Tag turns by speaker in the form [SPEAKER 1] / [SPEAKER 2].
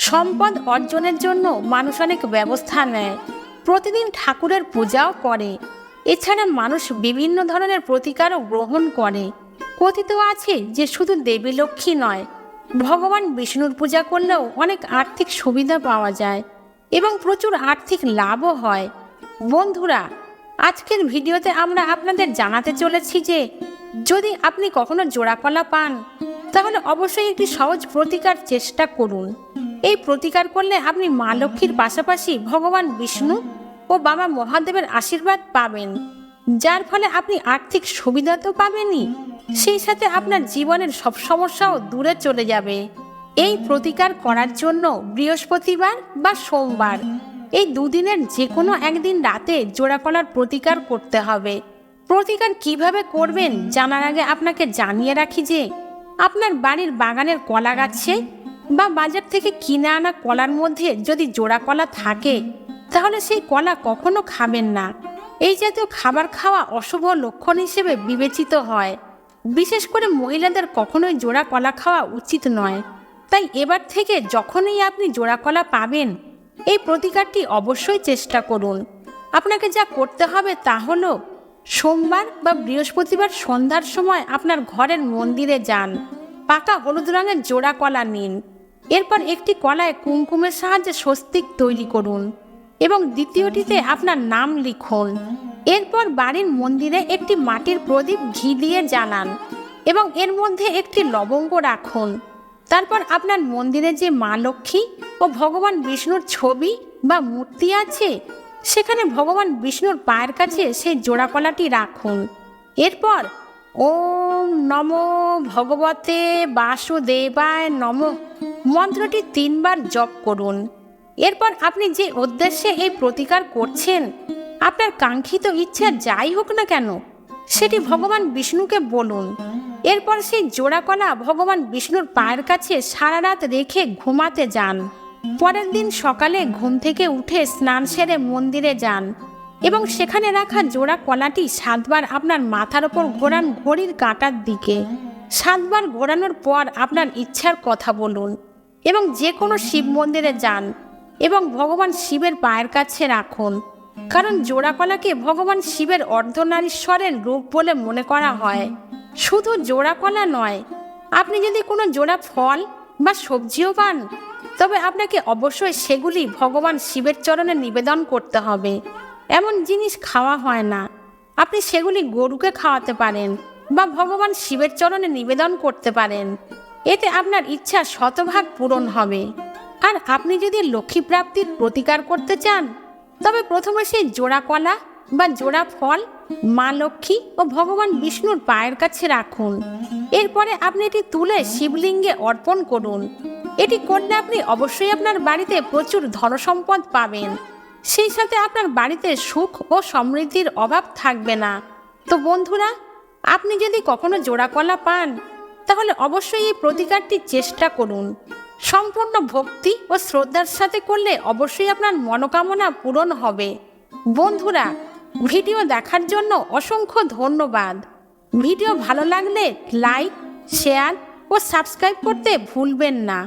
[SPEAKER 1] সম্পদ অর্জনের জন্য মানুষ অনেক ব্যবস্থা নেয়, প্রতিদিন ঠাকুরের পূজাও করে। এছাড়া মানুষ বিভিন্ন ধরনের প্রতিকারও গ্রহণ করে। কথিত আছে যে শুধু দেবী লক্ষ্মী নয়, ভগবান বিষ্ণুর পূজা করলেও অনেক আর্থিক সুবিধা পাওয়া যায় এবং প্রচুর আর্থিক লাভও হয়। বন্ধুরা, আজকের ভিডিওতে আমরা আপনাদের জানাতে চলেছি যে যদি আপনি কখনো জোড়াকলা পান তাহলে অবশ্যই একটি সহজ প্রতিকার চেষ্টা করুন। এই প্রতিকার করলে আপনি মা লক্ষ্মীর পাশাপাশি ভগবান বিষ্ণু ও বাবা মহাদেবের আশীর্বাদ পাবেন, যার ফলে আপনি আর্থিক সুবিধা তো পাবেনই, সেই সাথে আপনার জীবনের সব সমস্যাও দূরে চলে যাবে। এই প্রতিকার করার জন্য বৃহস্পতিবার বা সোমবার এই দুদিনের যে কোনো একদিন রাতে জোড়াকলার প্রতিকার করতে হবে। প্রতিকার কিভাবে করবেন জানার আগে আপনাকে জানিয়ে রাখি যে আপনার বাড়ির বাগানের কলা গাছে বা বাজার থেকে কিনে আনা কলার মধ্যে যদি জোড়া কলা থাকে তাহলে সেই কলা কখনো খাবেন না। এই জাতীয় খাবার খাওয়া অশুভ লক্ষণ হিসেবে বিবেচিত হয়। বিশেষ করে মহিলাদের কখনোই জোড়া কলা খাওয়া উচিত নয়। তাই এবার থেকে যখনই আপনি জোড়া কলা পাবেন এই প্রতিকারটি অবশ্যই চেষ্টা করুন। আপনাকে যা করতে হবে তা হলো সোমবার বা বৃহস্পতিবার সন্ধ্যার সময় আপনার ঘরের মন্দিরে যান, পাকা হলুদ রঙের জোড়া কলা নিন। এরপর একটি কলায় কুমকুমের সাহায্যে স্বস্তিক তৈরি করুন এবং দ্বিতীয়টিতে আপনার নাম লিখুন। এরপর বাড়ির মন্দিরে একটি মাটির প্রদীপ ঘি দিয়ে জ্বালান এবং এর মধ্যে একটি লবঙ্গ রাখুন। তারপর আপনার মন্দিরে যে মা লক্ষ্মী ও ভগবান বিষ্ণুর ছবি বা মূর্তি আছে সেখানে ভগবান বিষ্ণুর পায়ের কাছে সেই জোড়া কলাটি রাখুন। এরপর ওম নমো ভগবতে বাসুদেবায় নমঃ মন্ত্রটি 3 বার জপ করুন। এরপর আপনি যে উদ্দেশ্যে এই প্রতিকার করছেন আপনার কাঙ্ক্ষিত ইচ্ছা যাই হোক না কেন সেটি ভগবান বিষ্ণুকে বলুন। এরপর সেই জোড়া কলা ভগবান বিষ্ণুর পায়ের কাছে সারা রাত রেখে ঘুমাতে যান। পরের দিন সকালে ঘুম থেকে উঠে স্নান সেরে মন্দিরে যান এবং সেখানে রাখা জোড়া কলাটি 7 বার আপনার মাথার ওপর ঘোরান ঘড়ির কাঁটার দিকে। 7 বার ঘোরানোর পর আপনার ইচ্ছার কথা বলুন এবং যে কোনো শিব মন্দিরে যান এবং ভগবান শিবের পায়ের কাছে রাখুন। কারণ জোড়া কলাকে ভগবান শিবের অর্ধনারীশ্বরের রূপ বলে মনে করা হয়। শুধু জোড়া কলা নয়, আপনি যদি কোনো জোড়া ফল বা সবজিও পান তবে আপনাকে অবশ্যই সেগুলি ভগবান শিবের চরণে নিবেদন করতে হবে। এমন জিনিস খাওয়া হয় না, আপনি সেগুলি গরুকে খাওয়াতে পারেন বা ভগবান শিবের চরণে নিবেদন করতে পারেন। এতে আপনার ইচ্ছা শতভাগ পূরণ হবে। আর আপনি যদি লক্ষ্মী প্রাপ্তির প্রতিকার করতে চান তবে প্রথমে সেই জোড়া কলা বা জোড়া ফল মা লক্ষ্মী ও ভগবান বিষ্ণুর পায়ের কাছে রাখুন। এরপরে আপনি এটি তুলে শিবলিঙ্গে অর্পণ করুন। এটি করলে আপনি অবশ্যই আপনার বাড়িতে প্রচুর ধনসম্পদ পাবেন, সেই সাথে আপনার বাড়িতে সুখ ও সমৃদ্ধির অভাব থাকবে না। তো বন্ধুরা, আপনি যদি কখনো জোড়া কলা পান তাহলে অবশ্যই এই প্রতিকারটি চেষ্টা করুন। সম্পূর্ণ ভক্তি ও শ্রদ্ধার সাথে করলে অবশ্যই আপনার মনোকামনা পূরণ হবে। বন্ধুরা, ভিডিও দেখার জন্য অসংখ্য ধন্যবাদ। ভিডিও ভালো লাগলে লাইক, শেয়ার ও সাবস্ক্রাইব করতে ভুলবেন না।